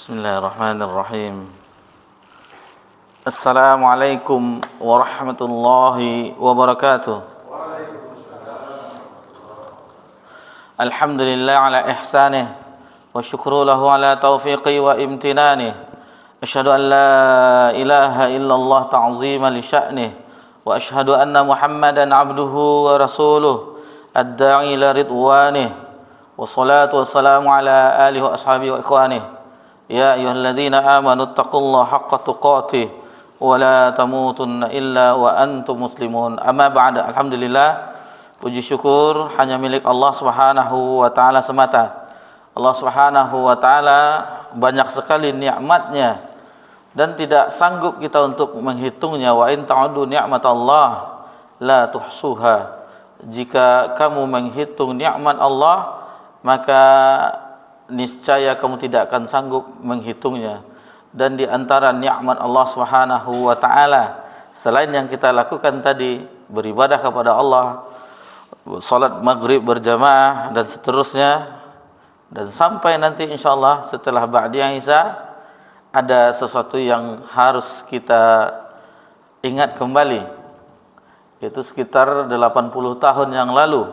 Bismillahirrahmanirrahim. Assalamualaikum warahmatullahi wabarakatuh. Alhamdulillah ala ihsanih wa syukru lahu ala taufiqi wa imtinanih. Asyhadu an la ilaha illallah ta'ziman li sya'nih wa asyhadu anna Muhammadan abduhu wa rasuluh ad-da'i ila ridwanih wa salatu wassalamu ala alihi wa ashabihi wa ikhwanih. Ya ayyuhalladzina amanu taqullaha haqqa tuqatih wa la tamutunna illa wa antum muslimun. Amma ba'd. Alhamdulillah, puji syukur hanya milik Allah Subhanahu wa taala semata. Allah Subhanahu wa taala banyak sekali nikmatnya dan tidak sanggup kita untuk menghitungnya. Wa in ta'uddu ni'matallah la tuhsuha. Jika kamu menghitung nikmat Allah, maka niscaya kamu tidak akan sanggup menghitungnya. Dan di antara nikmat Allah Subhanahu wa taala selain yang kita lakukan tadi, beribadah kepada Allah, salat maghrib berjamaah dan seterusnya, dan sampai nanti insyaallah setelah ba'diyah Isya ada sesuatu yang harus kita ingat kembali, yaitu sekitar 80 tahun yang lalu,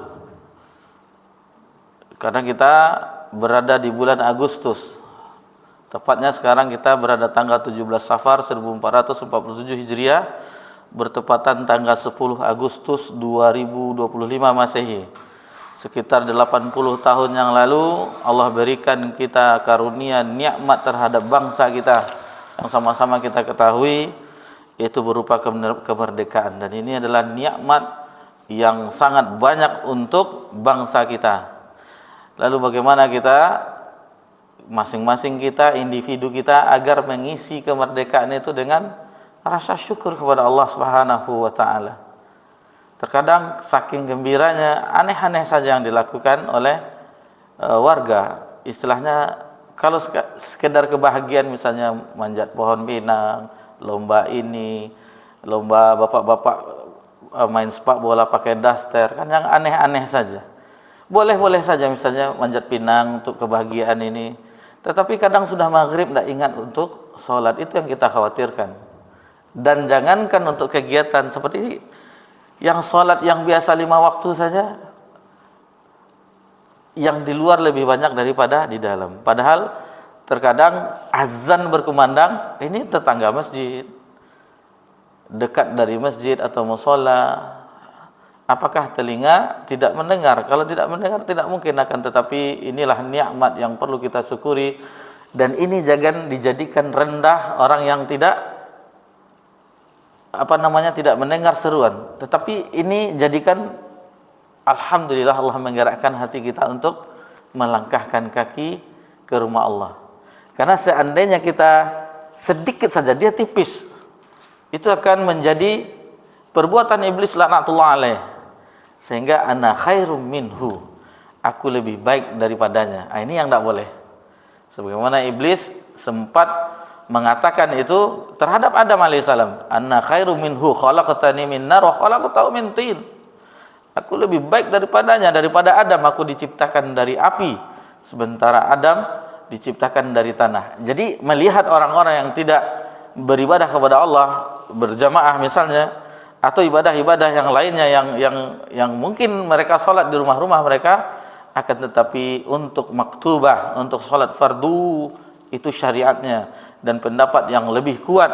karena kita berada di bulan Agustus. Tepatnya sekarang kita berada tanggal 17 Safar 1447 Hijriah, bertepatan tanggal 10 Agustus 2025 Masehi. Sekitar 80 tahun yang lalu Allah berikan kita karunia nikmat terhadap bangsa kita yang sama-sama kita ketahui, yaitu berupa kemerdekaan. Dan ini adalah nikmat yang sangat banyak untuk bangsa kita. Lalu bagaimana kita, masing-masing kita, individu kita, agar mengisi kemerdekaan itu dengan rasa syukur kepada Allah Subhanahu wa taala. Terkadang saking gembiranya aneh-aneh saja yang dilakukan oleh warga. Istilahnya kalau sekedar kebahagiaan, misalnya manjat pohon pinang, lomba ini, lomba bapak-bapak main sepak bola pakai daster, kan yang aneh-aneh saja. Boleh-boleh saja misalnya manjat pinang untuk kebahagiaan ini, tetapi kadang sudah maghrib tidak ingat untuk sholat. Itu yang kita khawatirkan. Dan jangankan untuk kegiatan seperti yang sholat yang biasa 5 waktu saja, yang di luar lebih banyak daripada di dalam. Padahal terkadang azan berkumandang, ini tetangga masjid, dekat dari masjid atau mushola. Apakah telinga tidak mendengar? Kalau tidak mendengar tidak mungkin akan, tetapi inilah nikmat yang perlu kita syukuri. Dan ini jangan dijadikan rendah orang yang tidak tidak mendengar seruan. Tetapi ini jadikan alhamdulillah Allah menggerakkan hati kita untuk melangkahkan kaki ke rumah Allah. Karena seandainya kita sedikit saja, dia tipis, itu akan menjadi perbuatan iblis laknatullah alaih. Sehingga ana khairum minhu, aku lebih baik daripadanya. Ini yang tidak boleh. Sebagaimana iblis sempat mengatakan itu terhadap Adam alaihissalam, anna khairum minhu khalaqtani min nar wa khalaqtahu min tin. Aku lebih baik daripadanya, daripada Adam aku diciptakan dari api, sementara Adam diciptakan dari tanah. Jadi melihat orang-orang yang tidak beribadah kepada Allah berjamaah misalnya, atau ibadah-ibadah yang lainnya yang mungkin mereka sholat di rumah-rumah mereka, akan tetapi untuk maktubah, untuk sholat fardu, itu syariatnya. Dan pendapat yang lebih kuat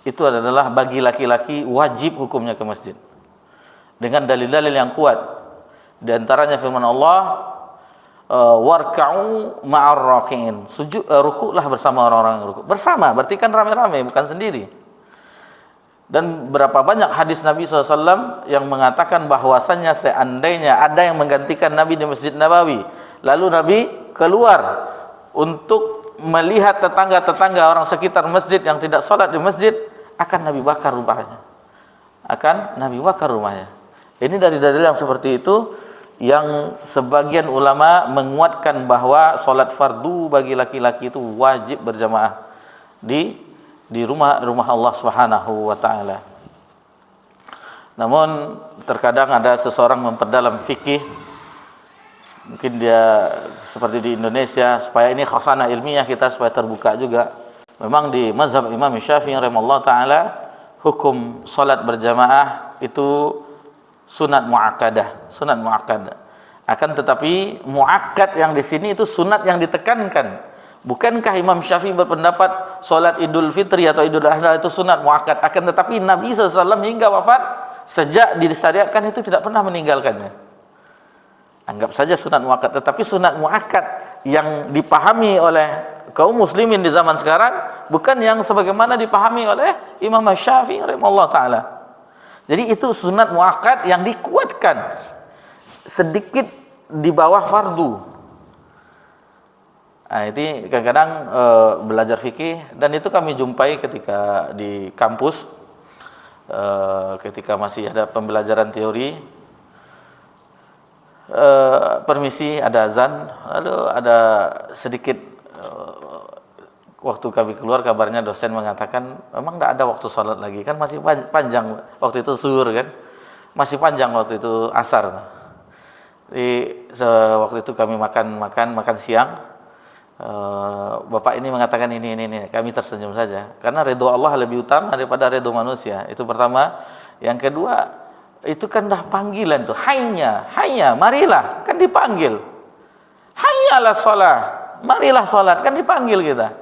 itu adalah bagi laki-laki wajib hukumnya ke masjid, dengan dalil-dalil yang kuat. Di antaranya firman Allah, warka'u ma'ar raki'in, sujud rukuklah bersama orang-orang yang rukuk. Bersama berarti kan rame-rame, bukan sendiri. Dan berapa banyak hadis Nabi SAW yang mengatakan bahwasannya seandainya ada yang menggantikan Nabi di Masjid Nabawi, lalu Nabi keluar untuk melihat tetangga-tetangga orang sekitar masjid yang tidak sholat di masjid, akan Nabi bakar rumahnya. Ini dari dalil yang seperti itu, yang sebagian ulama menguatkan bahwa sholat fardu bagi laki-laki itu wajib berjamaah di rumah Allah Subhanahu wa taala. Namun terkadang ada seseorang memperdalam fikih, Mungkin dia seperti di Indonesia, supaya ini khasanah ilmiah kita supaya terbuka juga. Memang di mazhab Imam Syafi'i rahimahullah taala, hukum salat berjamaah itu sunat muakkadah, sunat muakkadah. Akan tetapi muakkad yang di sini itu sunat yang ditekankan. Bukankah Imam Syafi'i berpendapat salat Idul Fitri atau Idul Adha itu sunat muakkad? Akan tetapi Nabi SAW hingga wafat, sejak disyariatkan itu tidak pernah meninggalkannya. Anggap saja sunat muakkad, tetapi sunat muakkad yang dipahami oleh kaum muslimin di zaman sekarang bukan yang sebagaimana dipahami oleh Imam Syafi'i rahimahullah taala. Jadi itu sunat muakkad yang dikuatkan sedikit di bawah fardu. Nah, ini kadang-kadang belajar fikih, dan itu kami jumpai ketika di kampus, ketika masih ada pembelajaran teori. Permisi, ada azan, lalu ada sedikit waktu kami keluar, kabarnya dosen mengatakan memang tidak ada waktu sholat lagi, kan masih panjang waktu itu zuhur kan, masih panjang waktu itu asar. Jadi waktu itu kami makan siang, bapak ini mengatakan ini, kami tersenyum saja karena ridho Allah lebih utama daripada ridho manusia. Itu pertama. Yang kedua, itu kan dah panggilan tuh, hayya, marilah, kan dipanggil. Hayyalah sholat, marilah sholat, kan dipanggil kita.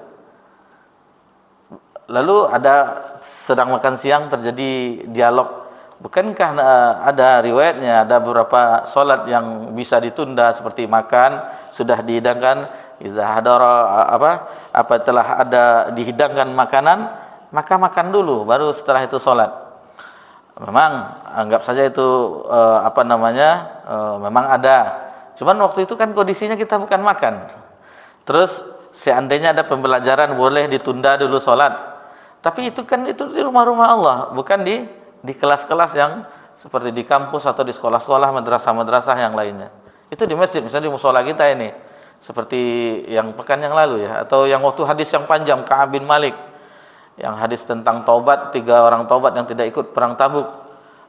Lalu ada sedang makan siang terjadi dialog. Bukankah ada riwayatnya ada beberapa sholat yang bisa ditunda, seperti makan sudah dihidangkan, iza hadara apa telah ada dihidangkan makanan, maka makan dulu, baru setelah itu sholat. Memang anggap saja itu memang ada. Cuman waktu itu kan kondisinya kita bukan makan. Terus seandainya ada pembelajaran boleh ditunda dulu sholat. Tapi itu kan itu di rumah-rumah Allah, bukan di kelas-kelas yang seperti di kampus atau di sekolah-sekolah, madrasah-madrasah yang lainnya. Itu di masjid, misalnya di musola kita ini, seperti yang pekan yang lalu ya, atau yang waktu hadis yang panjang Ka'ab bin Malik, yang hadis tentang taubat, 3 orang taubat yang tidak ikut perang Tabuk.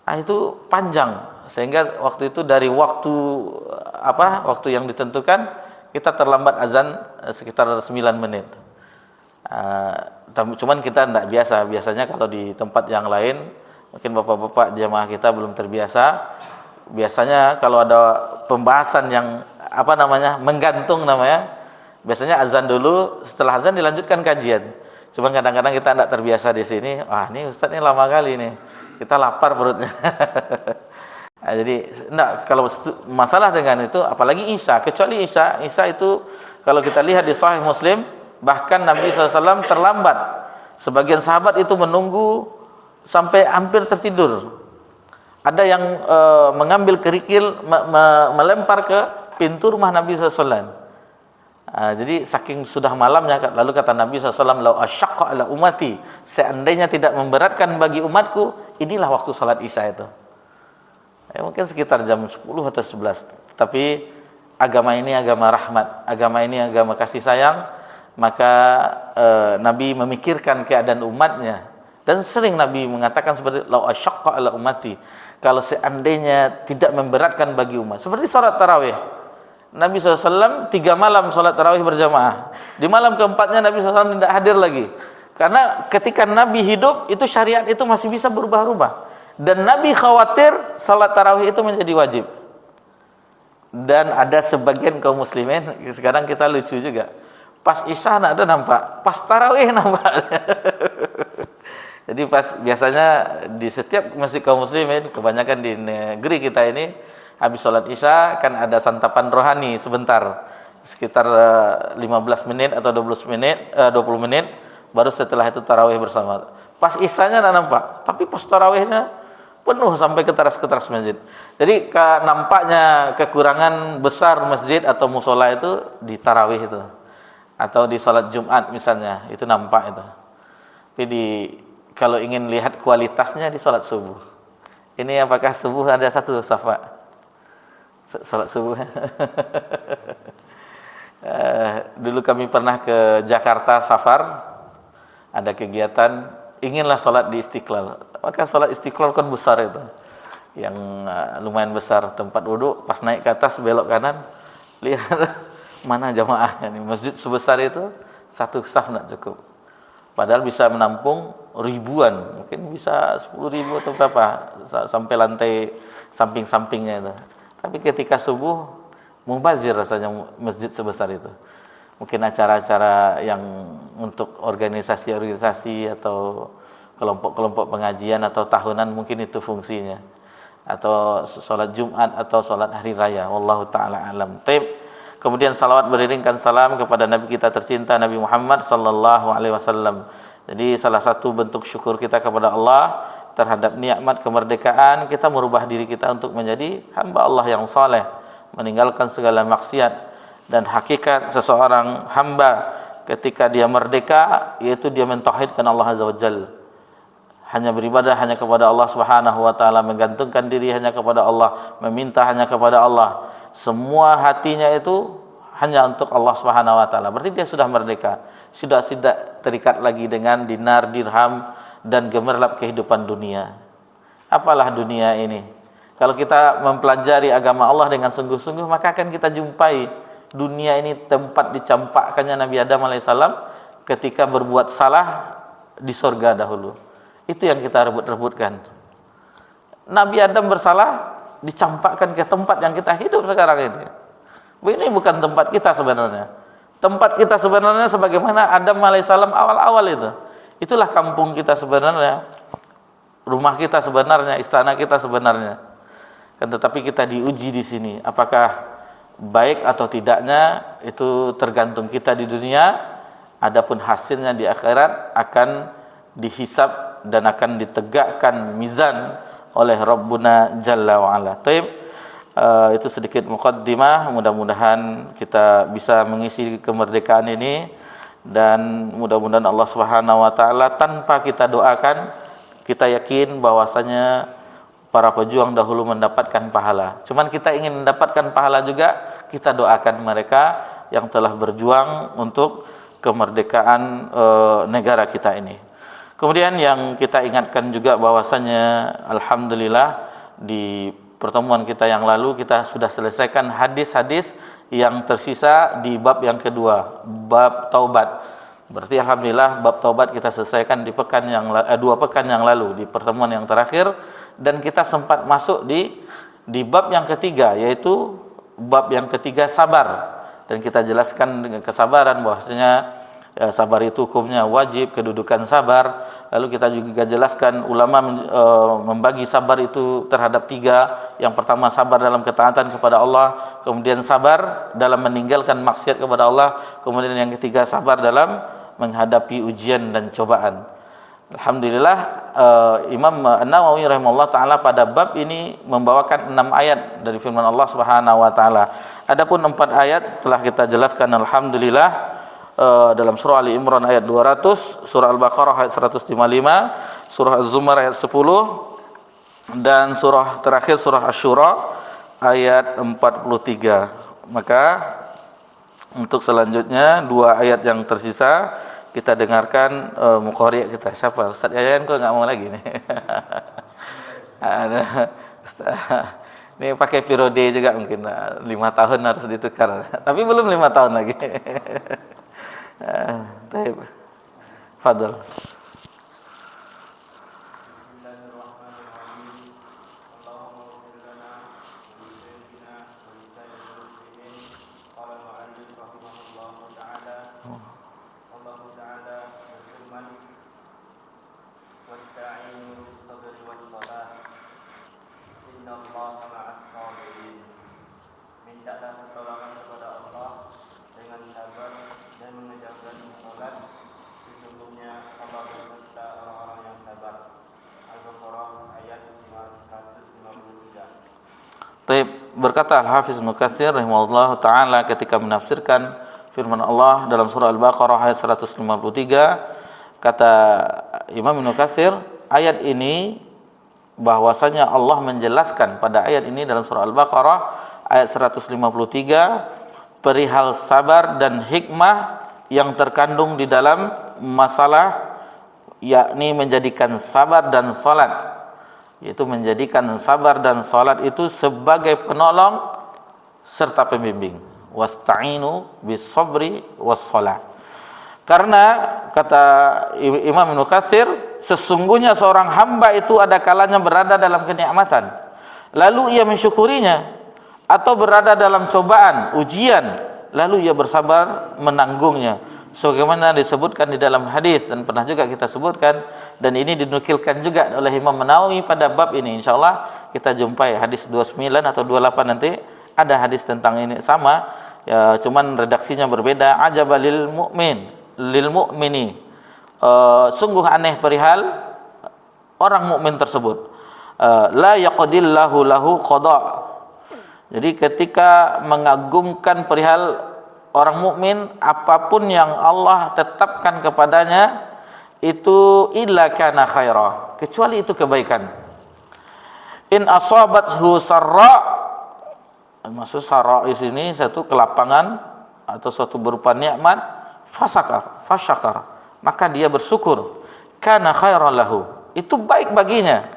Nah, itu panjang, sehingga waktu itu dari waktu yang ditentukan kita terlambat azan sekitar 9 menit. Cuman kita tidak biasa. Biasanya kalau di tempat yang lain, mungkin bapak-bapak jamaah kita belum terbiasa. Biasanya kalau ada pembahasan yang menggantung namanya, biasanya azan dulu, setelah azan dilanjutkan kajian. Cuma kadang-kadang kita tidak terbiasa di sini. Wah, ini Ustaz ini lama kali nih. Kita lapar perutnya. Nah, jadi kalau masalah dengan itu, apalagi Isya, kecuali Isya itu kalau kita lihat di Sahih Muslim, bahkan Nabi SAW terlambat. Sebagian sahabat itu menunggu sampai hampir tertidur. Ada yang mengambil kerikil, melempar ke pintu rumah Nabi SAW. Jadi saking sudah malamnya, lalu kata Nabi SAW, "Lau asyaqqa ala ummati", seandainya tidak memberatkan bagi umatku, inilah waktu salat Isya itu. Mungkin sekitar jam 10 atau 11. Tapi agama ini agama rahmat, agama ini agama kasih sayang, maka Nabi memikirkan keadaan umatnya. Dan sering Nabi mengatakan seperti "Lau asyaqqa ala ummati", kalau seandainya tidak memberatkan bagi umat. Seperti salat tarawih. Nabi SAW 3 malam sholat tarawih berjamaah. Di malam keempatnya Nabi SAW tidak hadir lagi. Karena ketika Nabi hidup, itu syariat itu masih bisa berubah-ubah. Dan Nabi khawatir sholat tarawih itu menjadi wajib. Dan ada sebagian kaum muslimin, sekarang kita lucu juga. Pas Isya ada nampak, pas tarawih nampak. Jadi biasanya di setiap masjid kaum muslimin, kebanyakan di negeri kita ini, habis sholat Isya kan ada santapan rohani sebentar, sekitar 15 menit atau 20 menit, baru setelah itu tarawih bersama. Pas Isyanya tidak nampak, tapi pas tarawihnya penuh sampai ke teras masjid. Jadi nampaknya kekurangan besar masjid atau musola itu di tarawih itu, atau di sholat Jumat misalnya, itu nampak itu. Tapi kalau ingin lihat kualitasnya di sholat subuh. Ini apakah subuh ada satu safa? Salat subuh. Dulu kami pernah ke Jakarta safar, ada kegiatan, inginlah sholat di Istiqlal. Maka sholat Istiqlal kan besar itu, yang lumayan besar tempat duduk. Pas naik ke atas belok kanan, lihat mana jamaahnya nih. Masjid sebesar itu satu saf nggak cukup. Padahal bisa menampung ribuan, mungkin bisa 10.000 atau berapa sampai lantai samping-sampingnya itu. Tapi ketika subuh mubazir rasanya masjid sebesar itu. Mungkin acara-acara yang untuk organisasi-organisasi atau kelompok-kelompok pengajian atau tahunan mungkin itu fungsinya. Atau sholat Jumat atau sholat hari raya. Wallahu ta'ala alam. Kemudian salawat beriringkan salam kepada Nabi kita tercinta Nabi Muhammad sallallahu alaihi wasallam. Jadi salah satu bentuk syukur kita kepada Allah terhadap nikmat kemerdekaan, kita merubah diri kita untuk menjadi hamba Allah yang saleh, meninggalkan segala maksiat. Dan hakikat seseorang hamba ketika dia merdeka yaitu dia mentauhidkan Allah Azza wa Jalla. Hanya beribadah hanya kepada Allah Subhanahu wa taala, menggantungkan diri hanya kepada Allah, meminta hanya kepada Allah. Semua hatinya itu hanya untuk Allah Subhanahu wa taala. Berarti dia sudah merdeka, sudah tidak terikat lagi dengan dinar, dirham dan gemerlap kehidupan dunia. Apalah dunia ini? Kalau kita mempelajari agama Allah dengan sungguh-sungguh, maka akan kita jumpai dunia ini tempat dicampakkannya Nabi Adam alaihissalam ketika berbuat salah di surga dahulu. Itu yang kita rebut-rebutkan. Nabi Adam bersalah, dicampakkan ke tempat yang kita hidup sekarang ini. Ini bukan tempat kita sebenarnya. Tempat kita sebenarnya sebagaimana Adam alaihissalam awal-awal itu. Itulah kampung kita sebenarnya. Rumah kita sebenarnya, istana kita sebenarnya. Kan tetapi kita diuji di sini. Apakah baik atau tidaknya itu tergantung kita di dunia. Adapun hasilnya di akhirat akan dihisab dan akan ditegakkan mizan oleh Rabbuna Jalla wa'ala. Itu sedikit muqaddimah. Mudah-mudahan kita bisa mengisi kemerdekaan ini, dan mudah-mudahan Allah Subhanahu wa taala tanpa kita doakan, kita yakin bahwasanya para pejuang dahulu mendapatkan pahala. Cuman kita ingin mendapatkan pahala juga, kita doakan mereka yang telah berjuang untuk kemerdekaan negara kita ini. Kemudian yang kita ingatkan juga bahwasanya alhamdulillah di pertemuan kita yang lalu kita sudah selesaikan hadis-hadis yang tersisa di bab yang kedua, bab taubat. Berarti alhamdulillah bab taubat kita selesaikan di pekan yang 2 pekan yang lalu, di pertemuan yang terakhir, dan kita sempat masuk di bab yang ketiga, yaitu bab yang ketiga sabar. Dan kita jelaskan dengan kesabaran bahwasanya sabar itu hukumnya wajib, kedudukan sabar. Lalu kita juga jelaskan ulama membagi sabar itu terhadap 3. Yang pertama sabar dalam ketaatan kepada Allah, kemudian sabar dalam meninggalkan maksiat kepada Allah, kemudian yang ketiga sabar dalam menghadapi ujian dan cobaan. Alhamdulillah Imam An-Nawawi rahimahullah taala pada bab ini membawakan 6 ayat dari firman Allah Subhanahu wa taala. Adapun 4 ayat telah kita jelaskan alhamdulillah dalam surah Ali Imran ayat 200, surah Al-Baqarah ayat 155, surah Az-Zumar ayat 10, dan surah terakhir surah Asy-Syura ayat 43. Maka untuk selanjutnya 2 ayat yang tersisa kita dengarkan muqari' kita. Siapa? Ustaz Yayan kok enggak mau lagi nih. Ada Ustaz. Ini pakai periode juga mungkin 5 tahun harus ditukar. Tapi belum 5 tahun lagi. Baik. Fadhil. Berkata Al-Hafiz Ibnu Katsir rahimahullah ta'ala ketika menafsirkan firman Allah dalam surah Al-Baqarah ayat 153, kata Imam Ibnu Katsir, ayat ini bahwasanya Allah menjelaskan pada ayat ini dalam surah Al-Baqarah ayat 153 perihal sabar dan hikmah yang terkandung di dalam masalah, yakni menjadikan sabar dan salat, yaitu menjadikan sabar dan salat itu sebagai penolong serta pembimbing. wasta'inu bis-sabri was-shalah. Karena kata Imam Ibnu Katsir, sesungguhnya seorang hamba itu ada kalanya berada dalam kenikmatan, lalu ia mensyukurinya, atau berada dalam cobaan, ujian, lalu ia bersabar menanggungnya. Sebagaimana disebutkan di dalam hadis dan pernah juga kita sebutkan, dan ini dinukilkan juga oleh Imam Nawawi pada bab ini. Insyaallah kita jumpai hadis 29 atau 28 nanti ada hadis tentang ini sama, ya, cuman redaksinya berbeda. Ajabalil mu'min lil mu'mini, sungguh aneh perihal orang mukmin tersebut, la yaqdillahu lahu qada. Jadi ketika mengagumkan perihal orang mukmin, apapun yang Allah tetapkan kepadanya itu illa kana khaira, kecuali itu kebaikan. In asabathu sarra, maksud sarra di sini satu kelapangan atau suatu berupa nikmat, fasyakar, maka dia bersyukur, kana khairan lahu, itu baik baginya.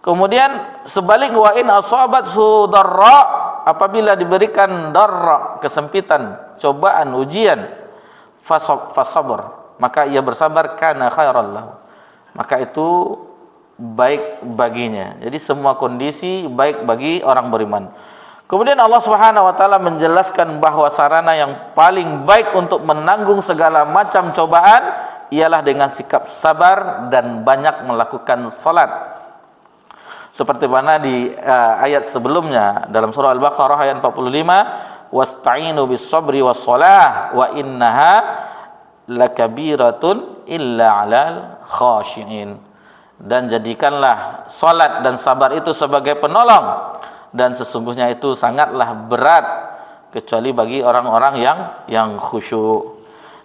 Kemudian sebalik, wa in asabathu darra, apabila diberikan darra, kesempitan, cobaan, ujian, fasabar, maka ia bersabar, kana khairan lahu, maka itu baik baginya. Jadi semua kondisi baik bagi orang beriman. Kemudian Allah Subhanahu wa taala menjelaskan bahwa sarana yang paling baik untuk menanggung segala macam cobaan ialah dengan sikap sabar dan banyak melakukan salat. Seperti mana di ayat sebelumnya dalam surah Al-Baqarah ayat 45, wasta'inu bis-sabri was-shalah wa innaha lakabiratun illa 'alal khashi'in. Dan jadikanlah salat dan sabar itu sebagai penolong, dan sesungguhnya itu sangatlah berat kecuali bagi orang-orang yang khusyuk.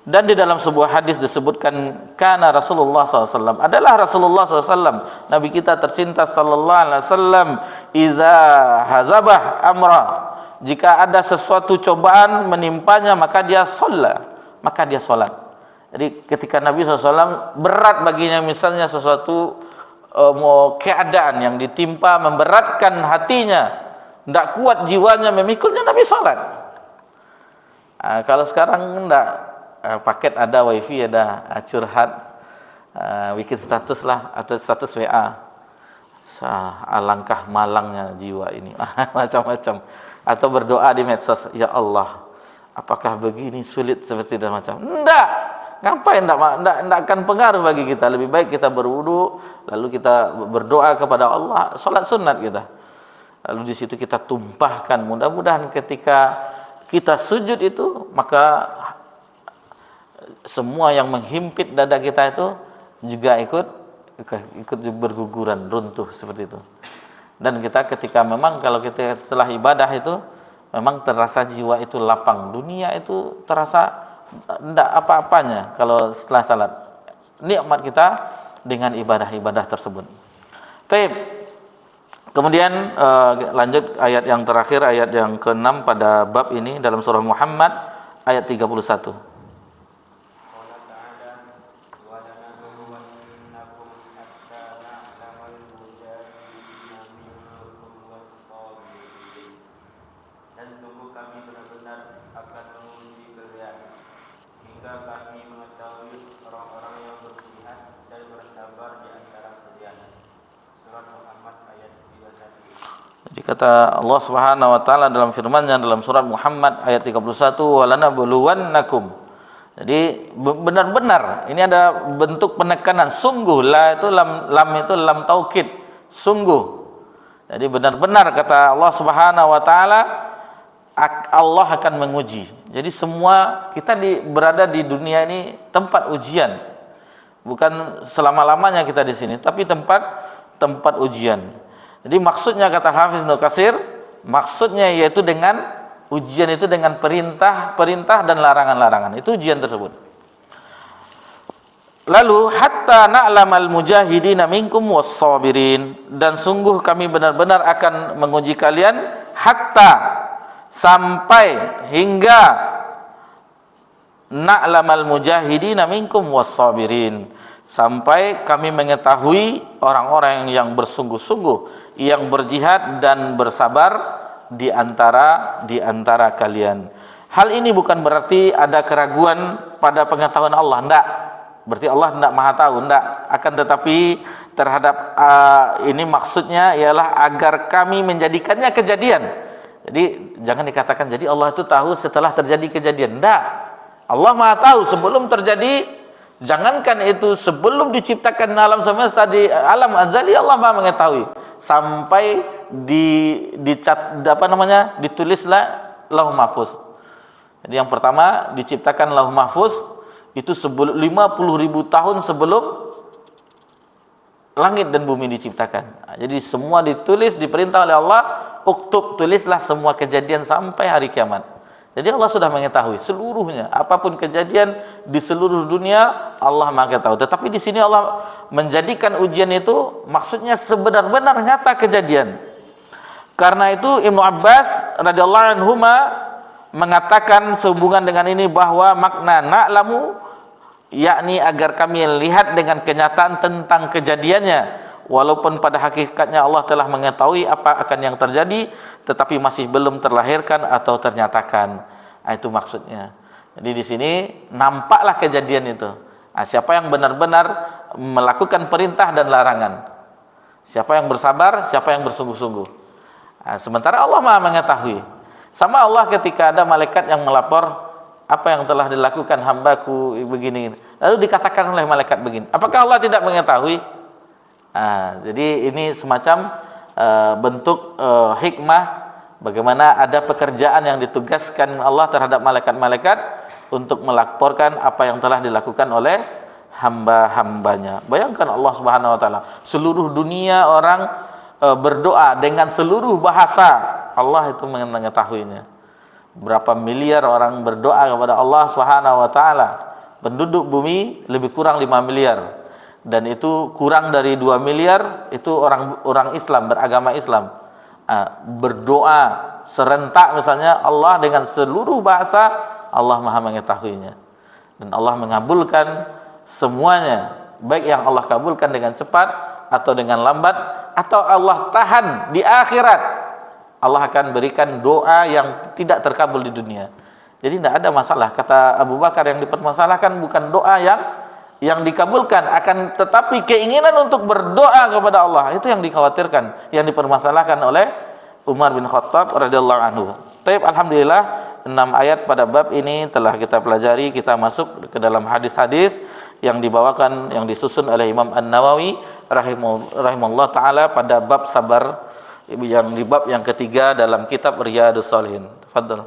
Dan di dalam sebuah hadis disebutkan, kana Rasulullah SAW, adalah Rasulullah SAW, Nabi kita tercinta sallallahu alaihi wasallam, idza hazabah amra, jika ada sesuatu cobaan menimpanya maka dia salat. Jadi ketika Nabi SAW berat baginya, misalnya sesuatu keadaan yang ditimpa memberatkan hatinya, tidak kuat jiwanya memikulnya, Nabi salat. Kalau sekarang tidak, paket ada, wifi ada, curhat, bikin status lah, atau status WA, alangkah malangnya jiwa ini, macam-macam, atau berdoa di medsos, ya Allah, apakah begini sulit seperti dan macam. Tidak, ngapain, tidak akan pengaruh bagi kita. Lebih baik kita berwudu, lalu kita berdoa kepada Allah, salat sunat kita, lalu di situ kita tumpahkan. Mudah-mudahan ketika kita sujud itu, maka semua yang menghimpit dada kita itu juga ikut berguguran, runtuh seperti itu. Dan kita ketika memang kalau kita setelah ibadah itu memang terasa jiwa itu lapang, dunia itu terasa tidak apa-apanya kalau setelah salat. Nikmat kita dengan ibadah-ibadah tersebut. Baik. Kemudian lanjut ayat yang terakhir, ayat yang ke-6 pada bab ini dalam surah Muhammad ayat 31. Kata Allah Subhanahu wa taala dalam firman-Nya dalam surat Muhammad ayat 31, walanabluwannakum. Jadi benar-benar ini ada bentuk penekanan, sungguh, la itu lam itu lam taukid, sungguh. Jadi benar-benar kata Allah Subhanahu wa taala, Allah akan menguji. Jadi semua kita berada di dunia ini tempat ujian. Bukan selama-lamanya kita di sini, tapi tempat ujian. Jadi maksudnya kata Hafiz Ibnu Katsir, maksudnya yaitu dengan ujian itu dengan perintah dan larangan-larangan. Itu ujian tersebut. Lalu hatta na'lamal mujahidina minkum was-sabirin, dan sungguh kami benar-benar akan menguji kalian, hatta, sampai, hingga na'lamal mujahidina minkum was-sabirin, sampai kami mengetahui orang-orang yang bersungguh-sungguh, yang berjihad dan bersabar di antara kalian. Hal ini bukan berarti ada keraguan pada pengetahuan Allah, enggak. Berarti Allah tidak maha tahu, enggak. Akan tetapi terhadap ini maksudnya ialah agar kami menjadikannya kejadian. Jadi jangan dikatakan jadi Allah itu tahu setelah terjadi kejadian, enggak. Allah maha tahu sebelum terjadi. Jangankan itu, sebelum diciptakan alam semesta di alam azali Allah maha mengetahui. Sampai ditulislah Lauh Mahfuz. Jadi yang pertama diciptakan Lauh Mahfuz itu 50.000 tahun sebelum langit dan bumi diciptakan. Jadi semua ditulis, diperintah oleh Allah, uktub, tulislah semua kejadian sampai hari kiamat. Jadi Allah sudah mengetahui seluruhnya, apapun kejadian di seluruh dunia Allah mengetahui. Tetapi di sini Allah menjadikan ujian itu maksudnya sebenar-benar nyata kejadian. Karena itu Ibnu Abbas radhiyallahu anhuma mengatakan sehubungan dengan ini bahwa makna na'lamu yakni agar kami lihat dengan kenyataan tentang kejadiannya, walaupun pada hakikatnya Allah telah mengetahui apa akan yang terjadi, tetapi masih belum terlahirkan atau ternyatakan. Itu maksudnya. Jadi di sini nampaklah kejadian itu. Siapa yang benar-benar melakukan perintah dan larangan, siapa yang bersabar, siapa yang bersungguh-sungguh. Sementara Allah maha mengetahui. Sama Allah ketika ada malaikat yang melapor apa yang telah dilakukan hambaku begini, lalu dikatakan oleh malaikat begini, apakah Allah tidak mengetahui? Jadi ini semacam bentuk hikmah bagaimana ada pekerjaan yang ditugaskan Allah terhadap malaikat-malaikat untuk melaporkan apa yang telah dilakukan oleh hamba-hambanya. Bayangkan Allah Subhanahu wa taala, seluruh dunia orang berdoa dengan seluruh bahasa, Allah itu mengetahuinya. Berapa miliar orang berdoa kepada Allah Subhanahu wa taala. Penduduk bumi lebih kurang 5 miliar. Dan itu kurang dari 2 miliar itu orang Islam, beragama Islam. Berdoa serentak misalnya, Allah dengan seluruh bahasa, Allah maha mengetahuinya. Dan Allah mengabulkan semuanya, baik yang Allah kabulkan dengan cepat atau dengan lambat, atau Allah tahan di akhirat. Allah akan berikan doa yang tidak terkabul di dunia. Jadi tidak ada masalah. Kata Abu Bakar, yang dipermasalahkan bukan doa yang dikabulkan, akan tetapi keinginan untuk berdoa kepada Allah, itu yang dikhawatirkan, yang dipermasalahkan oleh Umar bin Khattab radhiyallahu anhu. Baik, alhamdulillah 6 ayat pada bab ini telah kita pelajari. Kita masuk ke dalam hadis-hadis yang dibawakan, yang disusun oleh Imam An-Nawawi rahimahullah taala pada bab sabar, yang di bab yang ketiga dalam kitab Riyadhus Shalihin. Tafadhal.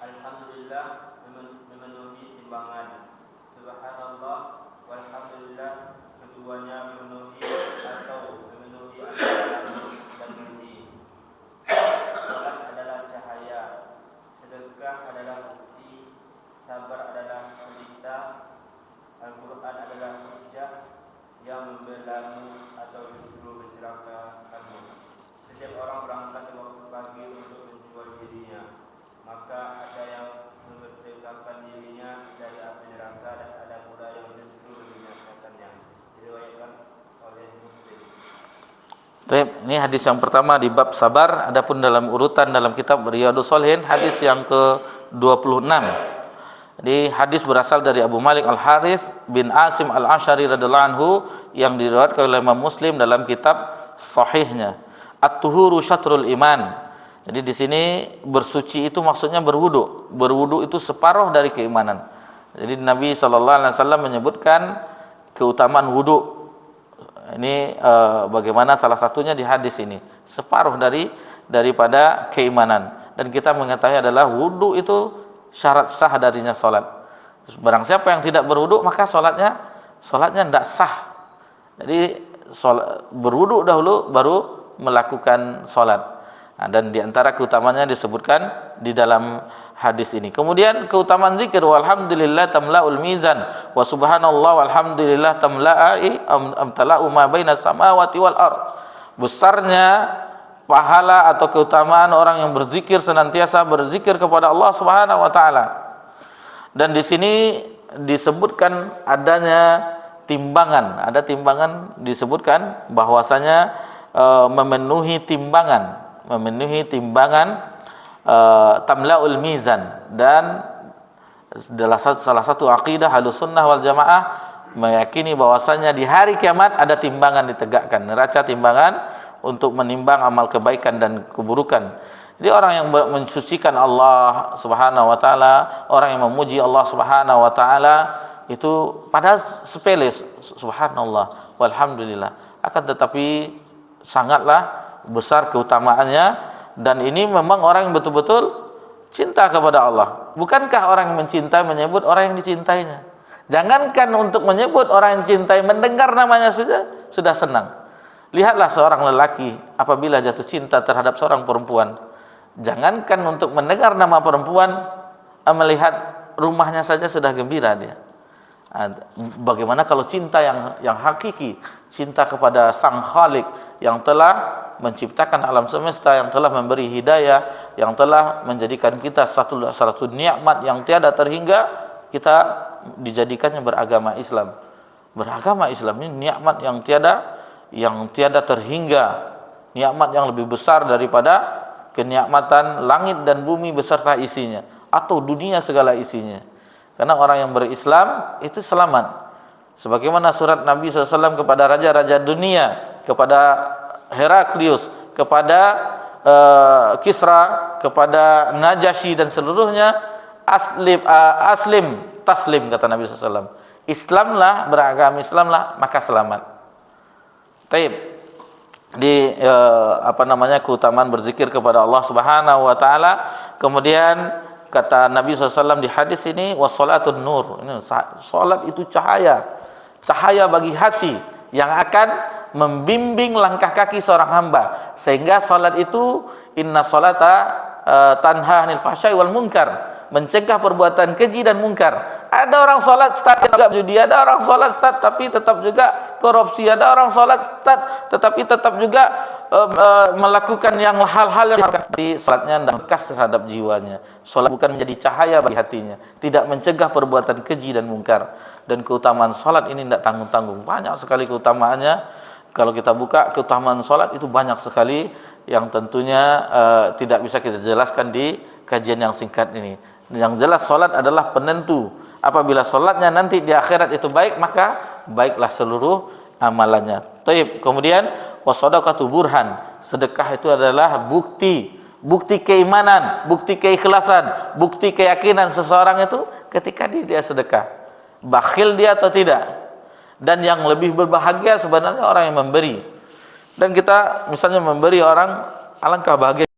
Alhamdulillah memenuhi timbangan. Subhanallah walhamdulillah keduanya memenuhi atau memenuhi antara langit dan bumi. Salat adalah cahaya, sedekah adalah bukti, sabar adalah pelita, Al-Quran adalah hujjah yang membelamu atau justru mencelakakanmu. Setiap orang berangkat di waktu pagi untuk menjual dirinya, maka ada yang memerdekakan dirinya dari api neraka dan ada pula yang justru membinasakannya. Diriwayatkan oleh Muslim. Baik, ini hadis yang pertama di bab sabar. Adapun dalam urutan dalam kitab Riyadhus Shalihin, hadis yang ke-26. Jadi hadis berasal dari Abu Malik Al-Harits bin Asim Al-Asy'ari radhiyallahu anhu yang diriwayatkan oleh Imam Muslim dalam kitab sahihnya. At-tuhuru syatrul iman. Jadi di sini bersuci itu maksudnya berwudu. Berwudu itu separuh dari keimanan. Jadi Nabi SAW menyebutkan keutamaan wudu. Ini bagaimana salah satunya di hadis ini. Separuh dari daripada keimanan. Dan kita mengetahui adalah wudu itu syarat sah darinya salat. Barang siapa yang tidak berwudu maka salatnya tidak sah. Jadi berwudu dahulu baru melakukan salat. Nah, dan di antara keutamanya disebutkan di dalam hadis ini. Kemudian keutamaan zikir, walhamdulillah tamla'ul mizan wa subhanallah walhamdulillah tamla'u ma baina samawati wal ard. Besarnya pahala atau keutamaan orang yang berzikir, senantiasa berzikir kepada Allah Subhanahu wa taala. Dan di sini disebutkan adanya timbangan, ada timbangan disebutkan bahwasanya memenuhi timbangan tamla'ul mizan. Dan salah satu akidah Ahlussunnah wal Jamaah meyakini bahwasanya di hari kiamat ada timbangan ditegakkan, neraca timbangan untuk menimbang amal kebaikan dan keburukan. Jadi orang yang mensucikan Allah Subhanahu wa taala, orang yang memuji Allah Subhanahu wa taala itu padahal sepele, subhanallah walhamdulillah, akan tetapi sangatlah besar keutamaannya. Dan ini memang orang yang betul-betul cinta kepada Allah. Bukankah orang yang mencintai menyebut orang yang dicintainya? Jangankan untuk menyebut orang yang cintai, mendengar namanya sudah senang. Lihatlah seorang lelaki apabila jatuh cinta terhadap seorang perempuan, jangankan untuk mendengar nama perempuan, melihat rumahnya saja sudah gembira dia. Bagaimana kalau cinta yang hakiki, cinta kepada Sang Khalik yang telah menciptakan alam semesta, yang telah memberi hidayah, yang telah menjadikan kita satu nikmat yang tiada terhingga, kita dijadikannya beragama Islam. Beragama Islam ini nikmat yang tiada terhingga, nikmat yang lebih besar daripada kenikmatan langit dan bumi beserta isinya, atau dunia segala isinya. Karena orang yang berislam itu selamat. Sebagaimana surat Nabi SAW kepada raja-raja dunia, kepada Heraklius, kepada Kisra, kepada Najasyi dan seluruhnya, aslim taslim, kata Nabi SAW. Islamlah, beragama Islamlah, maka selamat. Taib. Di keutamaan berzikir kepada Allah Subhanahu wa taala. Kemudian kata Nabi SAW di hadis ini, wassalatun nur. Ini salat itu cahaya bagi hati yang akan membimbing langkah kaki seorang hamba, sehingga salat itu inna salata tanha 'anil fahsya'i wal munkar, mencegah perbuatan keji dan mungkar. Ada orang salat start juga judi, ada orang salat start tapi tetap juga korupsi, ada orang salat start tetapi tetap juga melakukan hal-hal yang di salatnya tidak bekas terhadap jiwanya. Salat bukan menjadi cahaya bagi hatinya, tidak mencegah perbuatan keji dan mungkar. Dan keutamaan salat ini tidak tanggung-tanggung, banyak sekali keutamaannya. Kalau kita buka keutamaan salat itu banyak sekali yang tentunya tidak bisa kita jelaskan di kajian yang singkat ini. Yang jelas salat adalah penentu. Apabila salatnya nanti di akhirat itu baik, maka baiklah seluruh amalannya. Taib. Kemudian wasadaqatu burhan. Sedekah itu adalah bukti keimanan, bukti keikhlasan, bukti keyakinan seseorang itu ketika dia sedekah. Bakhil dia atau tidak. Dan yang lebih berbahagia sebenarnya orang yang memberi. Dan kita misalnya memberi orang, alangkah bahagia.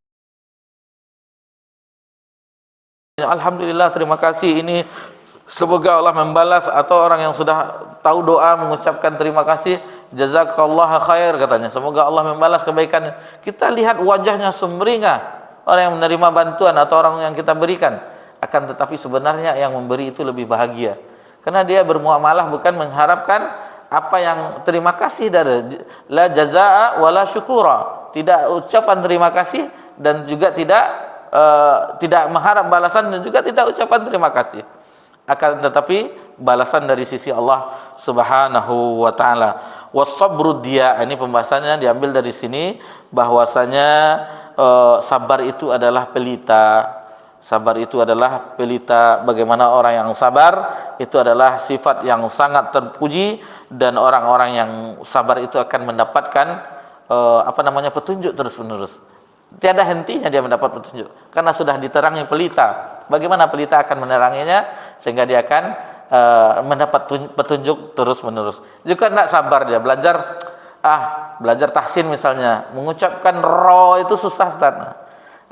Alhamdulillah, terima kasih, ini semoga Allah membalas. Atau orang yang sudah tahu doa mengucapkan terima kasih, jazakallahu khair katanya, semoga Allah membalas kebaikannya. Kita lihat wajahnya sumringah orang yang menerima bantuan atau orang yang kita berikan. Akan tetapi sebenarnya yang memberi itu lebih bahagia, karena dia bermuamalah bukan mengharapkan apa yang terima kasih dari la jazaa wala syukura, tidak ucapan terima kasih dan juga tidak mengharap balasan dan juga tidak ucapan terima kasih. Akan tetapi balasan dari sisi Allah Subhanahu wa taala. Wasabru dia, ini pembahasannya diambil dari sini bahwasanya sabar itu adalah pelita. Sabar itu adalah pelita. Bagaimana orang yang sabar itu adalah sifat yang sangat terpuji, dan orang-orang yang sabar itu akan mendapatkan petunjuk terus-menerus. Tiada hentinya dia mendapat petunjuk karena sudah diterangi pelita. Bagaimana pelita akan meneranginya sehingga dia akan mendapat petunjuk terus-menerus. Jika tidak sabar dia belajar, belajar tahsin misalnya, mengucapkan ro itu susah Ustaz.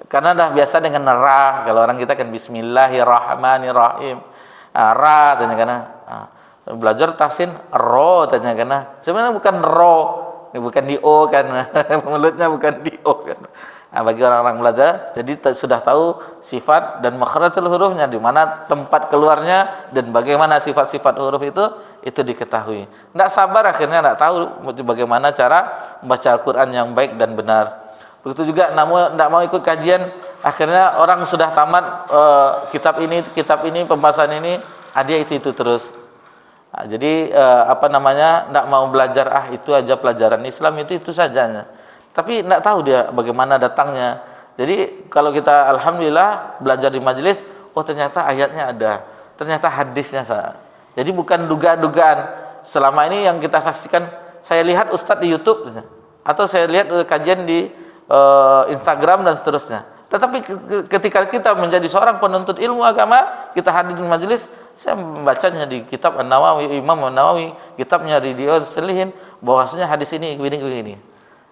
Karena dah biasa dengan ra, kalau orang kita kan bismillahirrahmanirrahim. Ra tanya karena belajar tahsin ro tanya karena sebenarnya bukan ro, ini bukan di o kan. Mulutnya bukan di o kan. Bagi orang-orang belajar jadi sudah tahu sifat dan makhrajul hurufnya, di mana tempat keluarnya dan bagaimana sifat-sifat huruf itu diketahui. Tidak sabar akhirnya tidak tahu bagaimana cara membaca Al-Quran yang baik dan benar. Begitu juga tidak mau ikut kajian, akhirnya orang sudah tamat kitab ini, pembahasan ini, dia itu terus. Jadi tidak mau belajar, itu aja pelajaran Islam itu saja. Tapi tidak tahu dia bagaimana datangnya. Jadi kalau kita alhamdulillah belajar di majelis, ternyata ayatnya ada, ternyata hadisnya sah. Jadi bukan dugaan-dugaan. Selama ini yang kita saksikan, saya lihat ustadz di YouTube atau saya lihat kajian di Instagram dan seterusnya. Tetapi ketika kita menjadi seorang penuntut ilmu agama, kita hadir di majelis, saya membacanya di kitab An-Nawawi, Imam An-Nawawi, kitabnya Riyadhus Shalihin, bahwasanya hadis ini begini.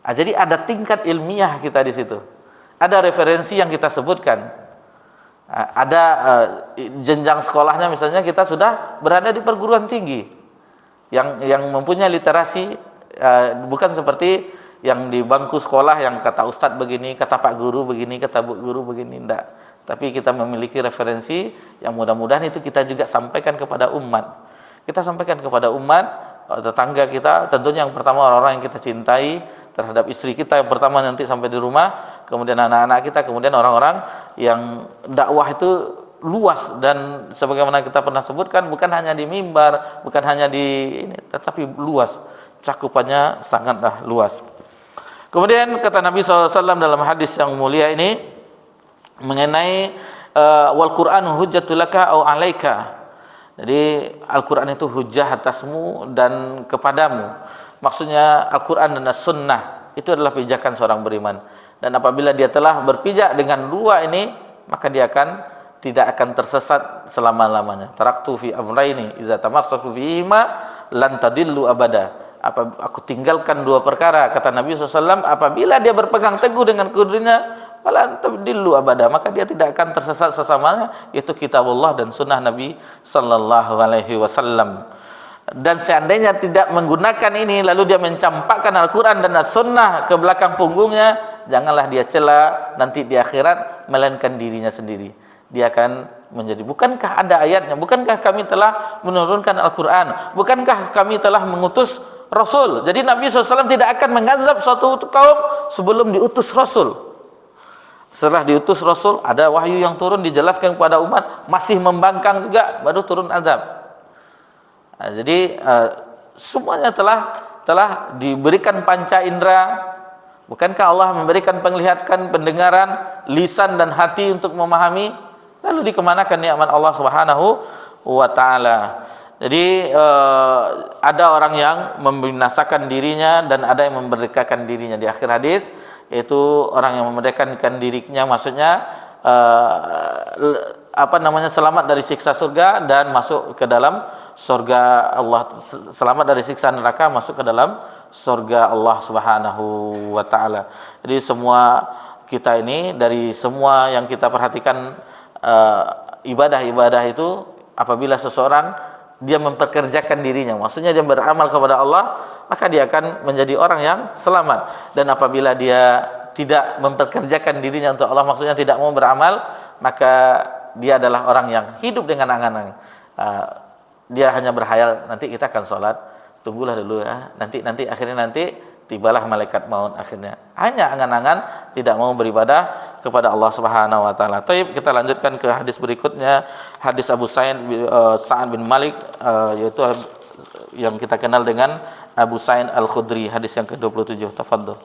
Jadi ada tingkat ilmiah kita di situ. Ada referensi yang kita sebutkan. Ada jenjang sekolahnya, misalnya kita sudah berada di perguruan tinggi yang mempunyai literasi, bukan seperti yang di bangku sekolah yang kata ustadz begini, kata pak guru begini, kata bu guru begini, enggak. Tapi kita memiliki referensi yang mudah-mudahan itu kita juga sampaikan kepada umat. Kita sampaikan kepada umat, tetangga kita, tentunya yang pertama orang-orang yang kita cintai, terhadap istri kita yang pertama nanti sampai di rumah, kemudian anak-anak kita, kemudian orang-orang yang dakwah itu luas, dan sebagaimana kita pernah sebutkan, bukan hanya di mimbar, bukan hanya di ini, tetapi luas, cakupannya sangatlah luas. Kemudian kata Nabi SAW dalam hadis yang mulia ini mengenai wal Qur'an hujjatul laka au alaika. Jadi Al-Qur'an itu hujjah atasmu dan kepadamu. Maksudnya Al-Quran dan As-Sunnah itu adalah pijakan seorang beriman. Dan apabila dia telah berpijak dengan dua ini, maka dia tidak akan tersesat selama-lamanya. Taraktu fi amrayni idza tamassaku fihima lan tadillu abada. Aku tinggalkan dua perkara, kata Nabi SAW, apabila dia berpegang teguh dengan keduanya, lan tadillu abada, maka dia tidak akan tersesat sesamanya, yaitu kitabullah dan sunnah Nabi sallallahu alaihi wasallam. Dan seandainya tidak menggunakan ini, lalu dia mencampakkan Al-Quran dan As-Sunnah ke belakang punggungnya, janganlah dia cela nanti di akhirat, melainkan dirinya sendiri. Dia akan menjadi, bukankah ada ayatnya, bukankah kami telah menurunkan Al-Quran, bukankah kami telah mengutus Rasul. Jadi Nabi SAW tidak akan mengazab suatu kaum sebelum diutus Rasul. Setelah diutus Rasul, ada wahyu yang turun, dijelaskan kepada umat, masih membangkang juga, baru turun azab. Jadi semuanya telah diberikan panca indera. Bukankah Allah memberikan penglihatan, pendengaran, lisan dan hati untuk memahami? Lalu dikemanakan nikmat Allah Subhanahu wa taala? Jadi ada orang yang membinasakan dirinya dan ada yang memerdekakan dirinya di akhir hadis, yaitu orang yang memerdekakan dirinya, maksudnya selamat dari siksa surga dan masuk ke dalam surga Allah, selamat dari siksa neraka, masuk ke dalam surga Allah Subhanahu wa taala. Jadi semua kita ini, dari semua yang kita perhatikan, ibadah-ibadah itu, apabila seseorang dia memperkerjakan dirinya, maksudnya dia beramal kepada Allah, maka dia akan menjadi orang yang selamat. Dan apabila dia tidak memperkerjakan dirinya untuk Allah, maksudnya tidak mau beramal, maka dia adalah orang yang hidup dengan angan-angan. Dia hanya berhayal, nanti kita akan sholat, tunggulah dulu ya, nanti akhirnya tibalah malaikat maut, akhirnya hanya angan-angan, tidak mau beribadah kepada Allah Subhanahu wa taala. Baik, kita lanjutkan ke hadis berikutnya, hadis Abu Sa'id bin Malik, yaitu yang kita kenal dengan Abu Sa'id Al-Khudri, hadis yang ke-27. Tafadhol.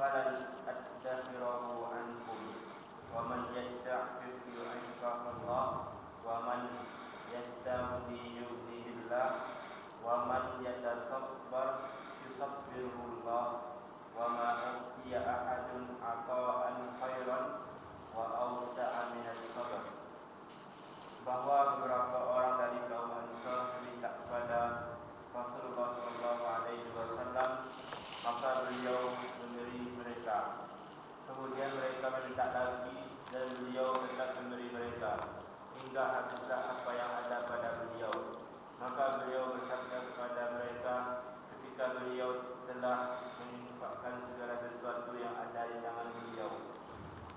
falan adzakhirahu ankum wa man yasta'fif yu'affahu wa man yasta'udhi yu'dhillah wa man yatasabbar yusabbirullah wa ma utiya ahadun ata'an khairan wa awsa'a minas sabr. Bahwa beberapa orang dari kaum Ansar minta kepada Rasulullah SAW, maka beliau memberi mereka. Kemudian mereka minta lagi dan beliau tetap memberi mereka hingga habislah apa yang ada pada beliau. Maka beliau bersabda kepada mereka ketika beliau telah menginfakkan segala sesuatu yang ada di tangan beliau,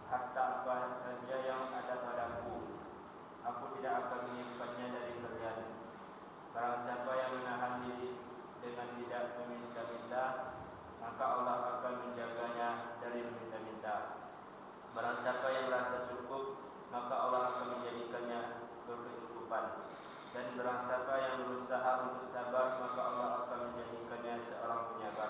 harta apa saja yang ada padaku, aku tidak akan menyimpannya dari kalian. Barang siapa yang menahan diri dengan tidak meminta-minta, maka Allah akan menjaganya dari meminta-minta. Barang siapa yang merasa cukup, maka Allah akan menjadikannya berkecukupan. Dan barang siapa yang berusaha untuk sabar, maka Allah akan menjadikannya seorang penyabar.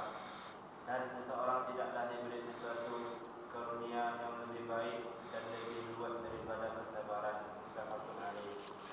Dan seseorang tidaklah diberi sesuatu karunia yang lebih baik dan lebih luas daripada kesabaran.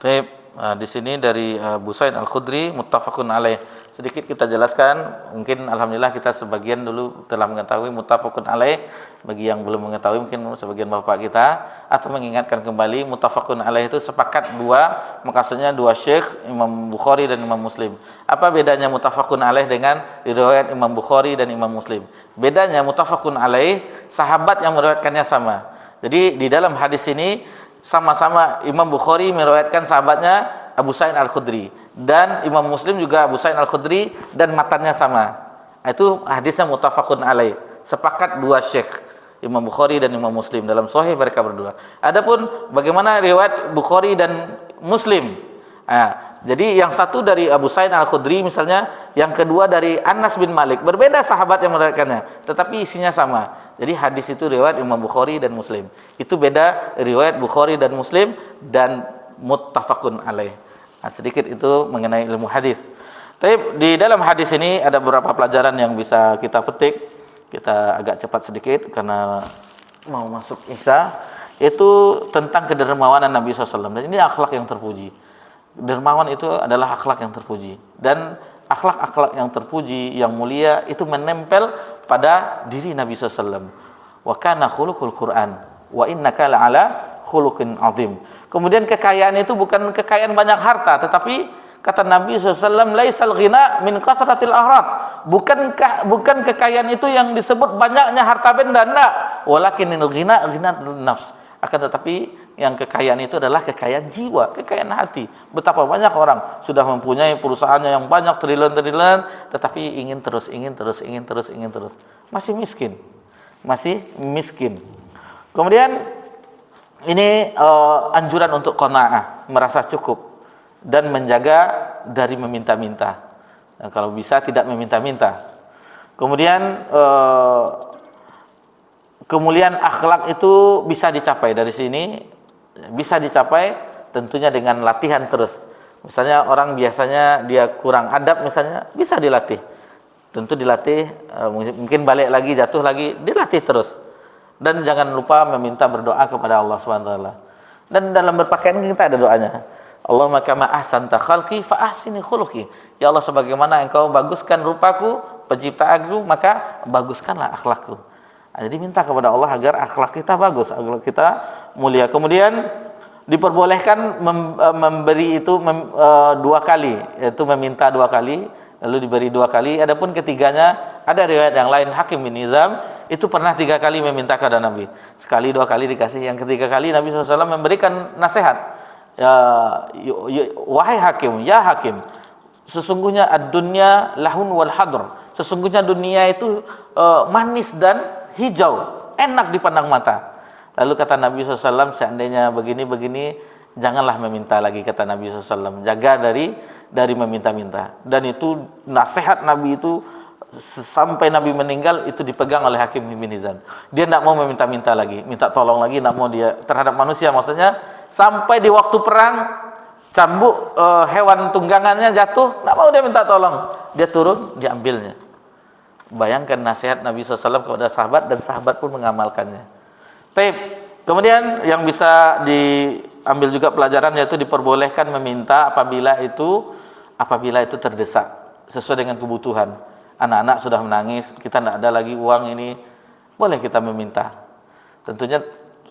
Baik, di sini dari Abu Sa'id Al-Khudri muttafaqun alaih. Sedikit kita jelaskan, mungkin alhamdulillah kita sebagian dulu telah mengetahui muttafaqun alaih. Bagi yang belum mengetahui mungkin sebagian bapak kita, atau mengingatkan kembali muttafaqun alaih itu sepakat dua, maksudnya dua syekh, Imam Bukhari dan Imam Muslim. Apa bedanya muttafaqun alaih dengan riwayat Imam Bukhari dan Imam Muslim? Bedanya muttafaqun alaih, sahabat yang meriwayatkannya sama. Jadi di dalam hadis ini sama-sama Imam Bukhari meriwayatkan sahabatnya Abu Sa'id Al-Khudri, dan Imam Muslim juga Abu Sa'id Al-Khudri, dan matanya sama. Itu hadisnya muttafaqun alaih, sepakat dua syekh, Imam Bukhari dan Imam Muslim dalam sahih mereka berdua. Adapun bagaimana riwayat Bukhari dan Muslim, jadi yang satu dari Abu Sa'id Al-Khudri misalnya, yang kedua dari Anas bin Malik, berbeda sahabat yang meriwayatkannya, tetapi isinya sama. Jadi hadis itu riwayat Imam Bukhari dan Muslim. Itu beda riwayat Bukhari dan Muslim dan muttafaqun alaih. Sedikit itu mengenai ilmu hadis. Tapi di dalam hadis ini ada beberapa pelajaran yang bisa kita petik. Kita agak cepat sedikit karena mau masuk Isya. Itu tentang kedermawanan Nabi SAW. Dan ini akhlak yang terpuji. Dermawan itu adalah akhlak yang terpuji. Dan akhlak-akhlak yang terpuji, yang mulia, itu menempel pada diri Nabi SAW. Wa kana khuluqul Quran wa innaka la'ala khuluqin azim. Kemudian kekayaan itu bukan kekayaan banyak harta, tetapi kata Nabi SAW, laisal ghina min kathratil ahrat. Bukan kekayaan itu yang disebut banyaknya harta benda, enggak. Walakinil ghina nafs. Akan tetapi yang kekayaan itu adalah kekayaan jiwa, kekayaan hati. Betapa banyak orang sudah mempunyai perusahaannya yang banyak, triliun-triliun, tetapi ingin terus. Masih miskin. Kemudian ini anjuran untuk qanaah, merasa cukup dan menjaga dari meminta-minta. Nah, kalau bisa tidak meminta-minta. Kemudian kemuliaan akhlak itu bisa dicapai dari sini, bisa dicapai tentunya dengan latihan terus. Misalnya orang biasanya dia kurang adab misalnya, bisa dilatih. Tentu dilatih, mungkin balik lagi, jatuh lagi, dilatih terus. Dan jangan lupa meminta berdoa kepada Allah SWT. Dan dalam berpakaian kita ada doanya. Allahumma kama ahsanta khalqi fa ahsini khuluqi. Ya Allah, sebagaimana engkau baguskan rupaku, penciptaanku, maka baguskanlah akhlakku. Jadi minta kepada Allah agar akhlak kita bagus, akhlak kita mulia. Kemudian diperbolehkan memberi itu dua kali, yaitu meminta dua kali, lalu diberi dua kali. Adapun ketiganya ada riwayat yang lain, Hakim bin Hizam itu pernah 3 kali meminta kepada Nabi. Sekali, 2 kali dikasih, yang ketiga kali Nabi SAW memberikan nasihat. Wahai Hakim, ya Hakim, sesungguhnya ad-dunya lahun wal hadr. Sesungguhnya dunia itu manis dan hijau, enak dipandang mata. Lalu kata Nabi SAW, seandainya begini, janganlah meminta lagi, kata Nabi SAW. Jaga dari meminta-minta. Dan itu nasihat Nabi itu sampai Nabi meninggal itu dipegang oleh Hakim bin Hizam. Dia tidak mau meminta-minta lagi, minta tolong lagi, tidak mau dia terhadap manusia maksudnya. Sampai di waktu perang, cambuk hewan tunggangannya jatuh, tidak mau dia minta tolong. Dia turun, diambilnya. Bayangkan nasihat Nabi SAW kepada sahabat dan sahabat pun mengamalkannya. Taib. Kemudian yang bisa diambil juga pelajaran yaitu diperbolehkan meminta apabila itu terdesak sesuai dengan kebutuhan. Anak-anak sudah menangis, kita tidak ada lagi uang ini, boleh kita meminta. Tentunya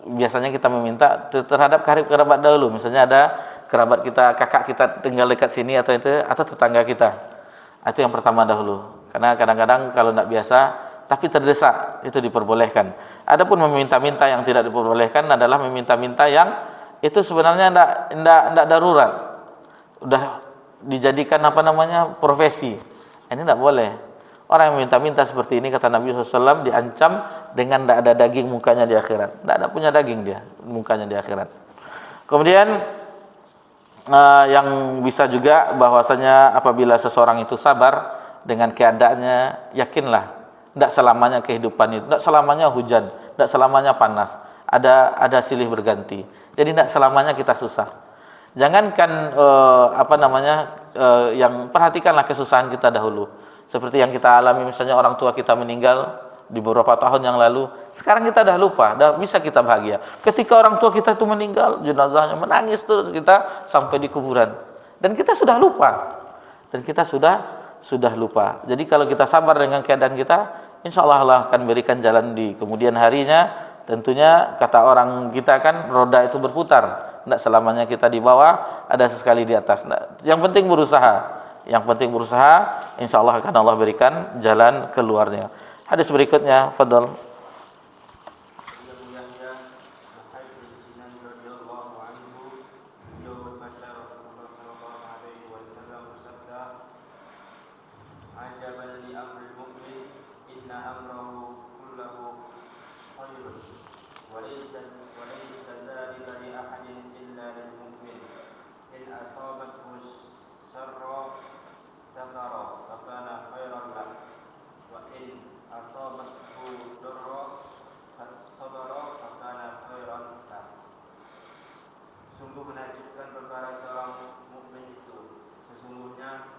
biasanya kita meminta terhadap karib kerabat dahulu. Misalnya ada kerabat kita, kakak kita tinggal dekat sini atau tetangga kita. Itu yang pertama dahulu. Karena kadang-kadang kalau tidak biasa tapi terdesak, itu diperbolehkan. Adapun meminta-minta yang tidak diperbolehkan adalah meminta-minta yang itu sebenarnya tidak darurat. Udah dijadikan profesi. Ini tidak boleh. Orang yang minta-minta seperti ini kata Nabi SAW diancam dengan tidak ada daging mukanya di akhirat. Tidak ada punya daging dia mukanya di akhirat. Kemudian yang bisa juga bahwasanya apabila seseorang itu sabar dengan keadaannya, yakinlah tidak selamanya kehidupan itu, tidak selamanya hujan, tidak selamanya panas, ada silih berganti. Jadi tidak selamanya kita susah. Jangankan yang perhatikanlah kesusahan kita dahulu. Seperti yang kita alami, misalnya orang tua kita meninggal di beberapa tahun yang lalu. Sekarang kita dah lupa, dah bisa kita bahagia. Ketika orang tua kita itu meninggal, jenazahnya menangis terus kita sampai di kuburan. Dan kita sudah lupa. Lupa. Jadi kalau kita sabar dengan keadaan kita, insya Allah akan berikan jalan di kemudian harinya. Tentunya kata orang kita kan, roda itu berputar. Tidak selamanya kita di bawah, ada sesekali di atas. Yang penting berusaha. Insya Allah akan Allah berikan jalan keluarnya. Hadis berikutnya, fadhal. Sungguh menakjubkan perkara seorang mukmin itu. Sesungguhnya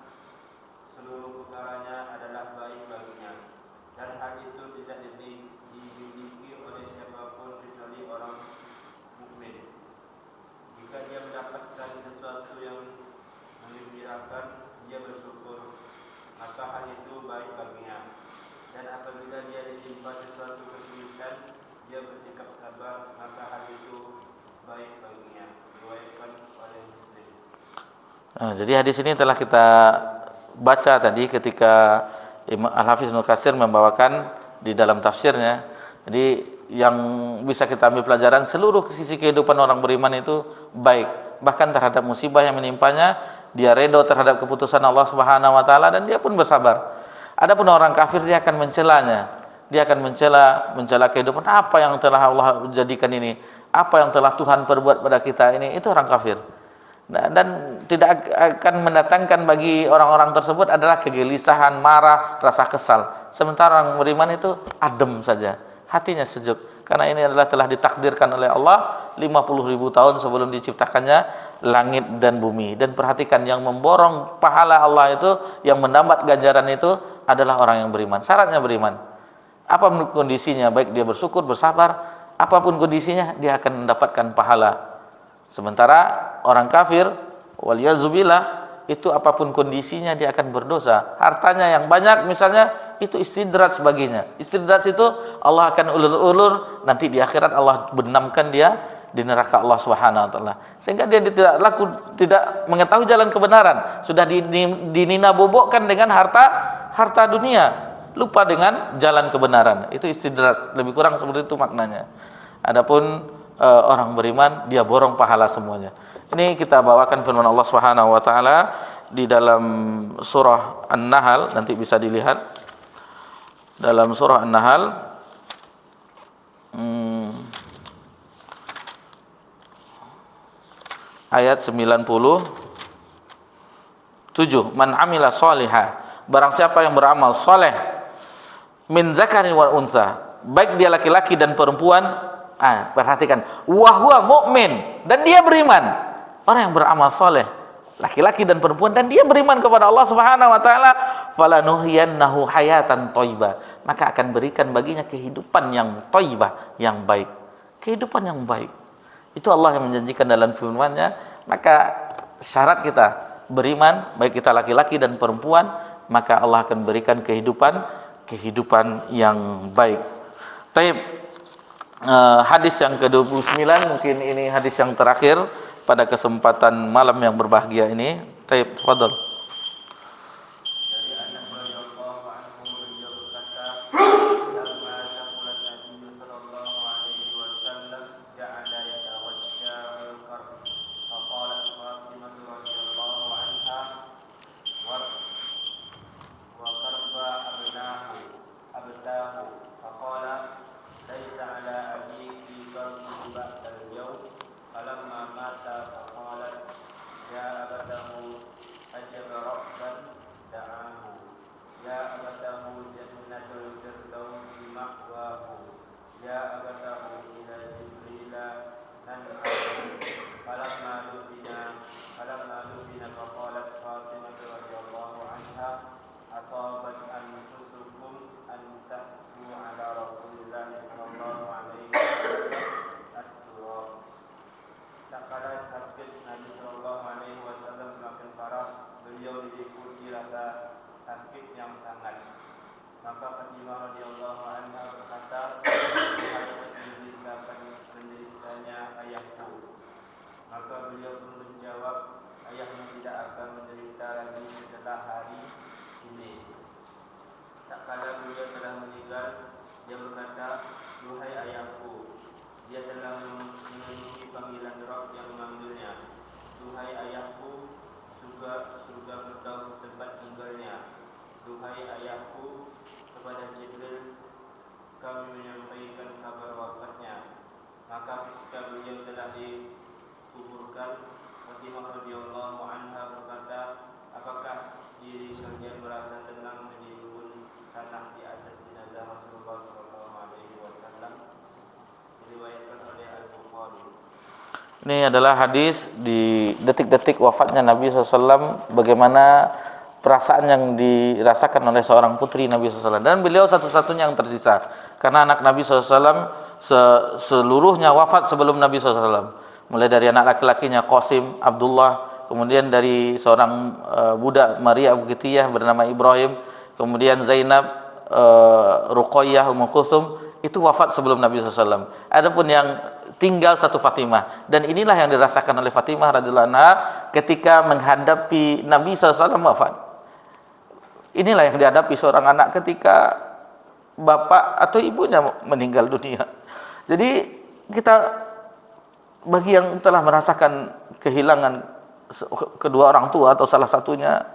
seluruh perkaranya adalah baik baginya, dan hal itu tidak dimiliki oleh siapapun kecuali orang mukmin. Jika dia mendapatkan sesuatu yang menggembirakan, dia bersyukur, maka hal itu baik baginya. Dan apabila dia ditimpa sesuatu kesulitan, dia bersikap sabar, maka hal itu baik baginya. Jadi hadis ini telah kita baca tadi ketika Al-Hafiz Ibnu Katsir membawakan di dalam tafsirnya. Jadi yang bisa kita ambil pelajaran, seluruh sisi kehidupan orang beriman itu baik. Bahkan terhadap musibah yang menimpanya, dia redha terhadap keputusan Allah Subhanahu wa taala dan dia pun bersabar. Adapun orang kafir, dia akan mencelanya. Dia akan mencela kehidupan, apa yang telah Allah jadikan ini, apa yang telah Tuhan perbuat pada kita ini, itu orang kafir. Dan tidak akan mendatangkan bagi orang-orang tersebut adalah kegelisahan, marah, rasa kesal. Sementara orang beriman itu adem saja, hatinya sejuk. Karena ini adalah telah ditakdirkan oleh Allah 50.000 tahun sebelum diciptakannya langit dan bumi. Dan perhatikan, yang memborong pahala Allah itu, yang mendapat ganjaran itu adalah orang yang beriman. Syaratnya beriman. Apapun kondisinya, baik dia bersyukur, bersabar, apapun kondisinya, dia akan mendapatkan pahala. Sementara orang kafir, waliyazubillah, itu apapun kondisinya dia akan berdosa. Hartanya yang banyak misalnya, itu istidraj baginya. Istidraj itu Allah akan ulur-ulur, nanti di akhirat Allah benamkan dia di neraka Allah Subhanahu wa taala. Sehingga dia tidak mengetahui jalan kebenaran, sudah dinina bobokkan dengan harta dunia, lupa dengan jalan kebenaran. Itu istidraj, lebih kurang seperti itu maknanya. Adapun orang beriman, dia borong pahala semuanya. Ini kita bawakan firman Allah Subhanahu wa taala di dalam surah An-Nahl, nanti bisa dilihat dalam surah An-Nahl ayat 97. Man amila sholiha, barang siapa yang beramal soleh, min zakarin wal unsa, baik dia laki-laki dan perempuan. Perhatikan, wahwa mu'min, dan dia beriman. Orang yang beramal soleh, laki-laki dan perempuan, dan dia beriman kepada Allah Subhanahu wa taala, falanuhyiyannahu hayatan thayyibah, maka akan berikan baginya kehidupan yang thayyibah, yang baik. Kehidupan yang baik. Itu Allah yang menjanjikan dalam firman-Nya. Maka syarat kita beriman, baik kita laki-laki dan perempuan, maka Allah akan berikan kehidupan yang baik. Taib. Hadis yang ke-29, mungkin ini hadis yang terakhir pada kesempatan malam yang berbahagia ini. Taib, tafadhol. Dari Anas radhiyallahu anhu, beliau berkata, "Lamma saqulat Nabi sallallahu alaihi wasallam ja'ala yatawashsha bil qarb. Faqalat Fatimah radhiyallahu anha wa qarba abtahu. Faqala laisa ala abiki qarbu ba'da al-yawm. Falamma mata faqalat ya abatahu ajaba rabban da'ahu. Ya abatahu jannatul firdausi ma'wahu. Ya abatahu ila Jibrila nan'ahu. Falamma dufina faqalat Fatimah radhiyallahu anha atabat anfusukum an tahsu ala Rasulillah sallallahu alaihi wasallam at-turab. Tak kala sakit Nabi sallallahu alaihi wasallam semakin parah, beliau diliputi rasa sakit yang sangat. Maka Fatimah radhiyallahu anha berkata, "Wahai penderitakan penderitanya ayahku." Maka beliau pun menjawab, "Ayahmu tidak akan menderita lagi setelah hari ini." Tak kala beliau telah meninggal, dia berkata, "Duhai ayahku, dia telah memenuhi panggilan Rabb yang memanggilnya. Duhai ayahku, surga Firdaus tempat tinggalnya. Duhai ayahku, kepada Jibril kami menyampaikan kabar wafatnya." Maka ketika beliau telah dikuburkan, Fatimah radhiyallahu anha berkata, "Apakah diri kalian merasa tenang menimbun tanah di atas jenazah Rasulullah sallallahu alaihi wasallam?" Diriwayatkan oleh Al-Bukhari. Ini adalah hadis di detik-detik wafatnya Nabi SAW, bagaimana perasaan yang dirasakan oleh seorang putri Nabi SAW, dan beliau satu-satunya yang tersisa, karena anak Nabi SAW seluruhnya wafat sebelum Nabi SAW, mulai dari anak laki-lakinya Qasim, Abdullah, kemudian dari seorang budak Maria Bukitiyah bernama Ibrahim, kemudian Zainab, Ruqayyah, Ummu Kulthum, itu wafat sebelum Nabi SAW. Adapun yang tinggal satu Fatimah, dan inilah yang dirasakan oleh Fatimah radhiyallahu anha ketika menghadapi Nabi SAW wafat. Inilah yang dihadapi seorang anak ketika bapak atau ibunya meninggal dunia. Jadi kita, bagi yang telah merasakan kehilangan kedua orang tua atau salah satunya,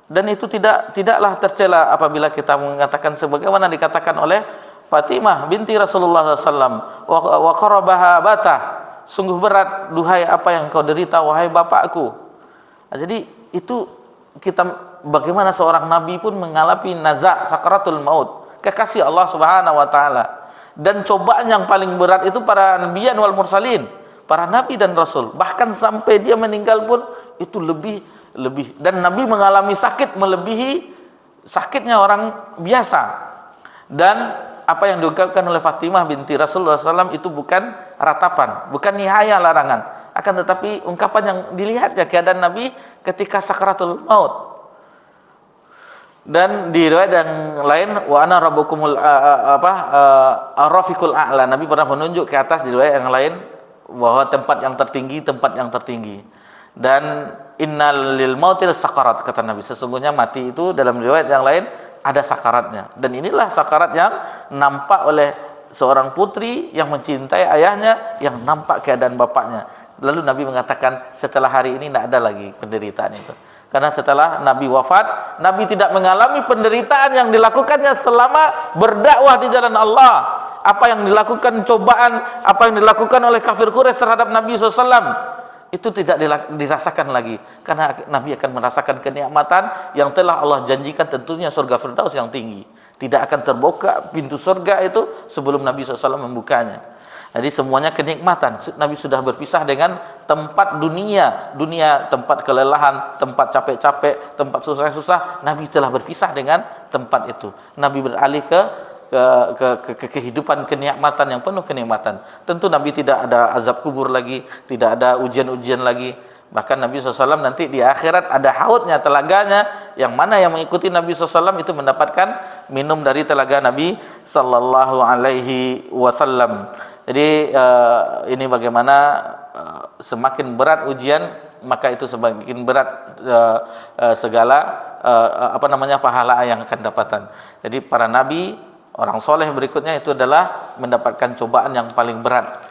dan itu tidaklah tercela apabila kita mengatakan sebagaimana dikatakan oleh Fatimah binti Rasulullah SAW, wa qarabaha batah, sungguh berat duhai apa yang kau derita wahai bapakku. Nah, jadi itu kita, bagaimana seorang nabi pun mengalami naza' sakaratul maut, kekasih Allah Subhanahu wa taala. Dan cobaan yang paling berat itu para nabiyan wal mursalin, para nabi dan rasul, bahkan sampai dia meninggal pun itu lebih, dan nabi mengalami sakit melebihi sakitnya orang biasa. Dan apa yang diungkapkan oleh Fatimah binti Rasulullah SAW itu bukan ratapan, bukan nihaya larangan, akan tetapi ungkapan yang dilihatnya keadaan Nabi ketika sakaratul maut. Dan di riwayat yang lain, wa ana rabbukumul ar-rafiqul a'la, Nabi pernah menunjuk ke atas di riwayat yang lain bahwa tempat yang tertinggi. Dan innal lil mautil sakarat, kata Nabi, sesungguhnya mati itu dalam riwayat yang lain ada sakaratnya. Dan inilah sakarat yang nampak oleh seorang putri yang mencintai ayahnya, yang nampak keadaan bapaknya. Lalu Nabi mengatakan setelah hari ini tidak ada lagi penderitaan itu. Karena setelah Nabi wafat, Nabi tidak mengalami penderitaan yang dilakukannya selama berdakwah di jalan Allah. Apa yang dilakukan cobaan, apa yang dilakukan oleh kafir Quraisy terhadap Nabi SAW, itu tidak dirasakan lagi, karena Nabi akan merasakan kenikmatan yang telah Allah janjikan, tentunya surga Firdaus yang tinggi. Tidak akan terbuka pintu surga itu sebelum Nabi SAW membukanya. Jadi semuanya kenikmatan. Nabi sudah berpisah dengan tempat dunia, tempat kelelahan, tempat capek-capek, tempat susah-susah. Nabi telah berpisah dengan tempat itu. Nabi beralih ke kehidupan kenikmatan yang penuh kenikmatan. Tentu Nabi tidak ada azab kubur lagi, tidak ada ujian-ujian lagi. Bahkan Nabi SAW nanti di akhirat ada haudnya, telaganya, yang mana yang mengikuti Nabi SAW itu mendapatkan minum dari telaga Nabi Sallallahu Alaihi Wasallam. Jadi ini bagaimana semakin berat ujian, maka itu semakin berat segala pahala yang akan dapatkan. Jadi para nabi, orang soleh berikutnya itu adalah mendapatkan cobaan yang paling berat.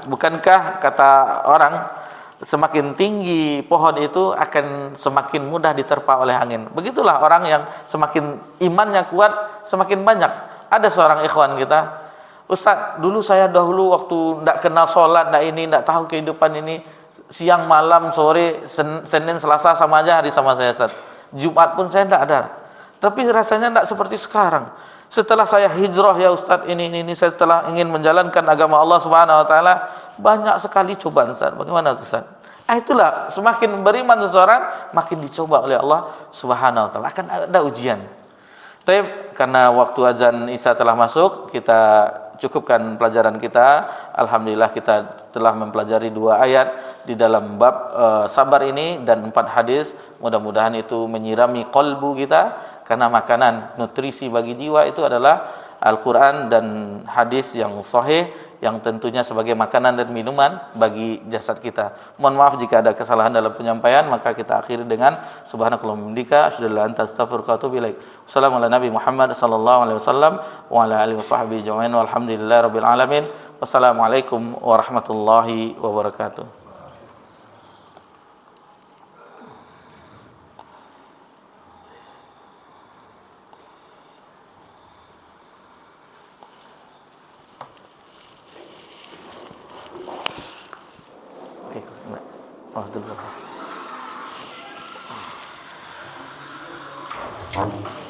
Bukankah kata orang, semakin tinggi pohon itu akan semakin mudah diterpa oleh angin. Begitulah orang yang semakin imannya kuat, semakin banyak. Ada seorang ikhwan kita, Ustaz, dulu saya waktu tidak kenal sholat, tidak tahu kehidupan ini, siang, malam, sore, Senin, Selasa sama aja hari sama saya, Ustaz. Jumat pun saya tidak ada. Tapi rasanya tidak seperti sekarang. Setelah saya hijrah ya Ustaz, ini saya setelah ingin menjalankan agama Allah Subhanahu Wa Taala, banyak sekali cobaan, Ustaz. Bagaimana Ustaz? Itulah, semakin beriman seseorang, makin dicoba oleh Allah Subhanahu Wa Taala. Akan ada ujian. Tapi karena waktu azan Isya telah masuk, kita cukupkan pelajaran kita. Alhamdulillah kita telah mempelajari 2 ayat di dalam bab sabar ini dan 4 hadis. Mudah-mudahan itu menyirami qalbu kita, karena makanan nutrisi bagi jiwa itu adalah Al-Quran dan hadis yang sahih, yang tentunya sebagai makanan dan minuman bagi jasad kita. Mohon maaf jika ada kesalahan dalam penyampaian, maka kita akhiri dengan subhanakallahumma bihamdika asyhadu an la ilaha illa anta astaghfiruka wa atubu ilaik. Wassalamualaikum warahmatullahi wabarakatuh wa ala alihi washabbihi ajmain walhamdulillahirabbil alamin. Wassalamualaikum warahmatullahi wabarakatuh. Oh,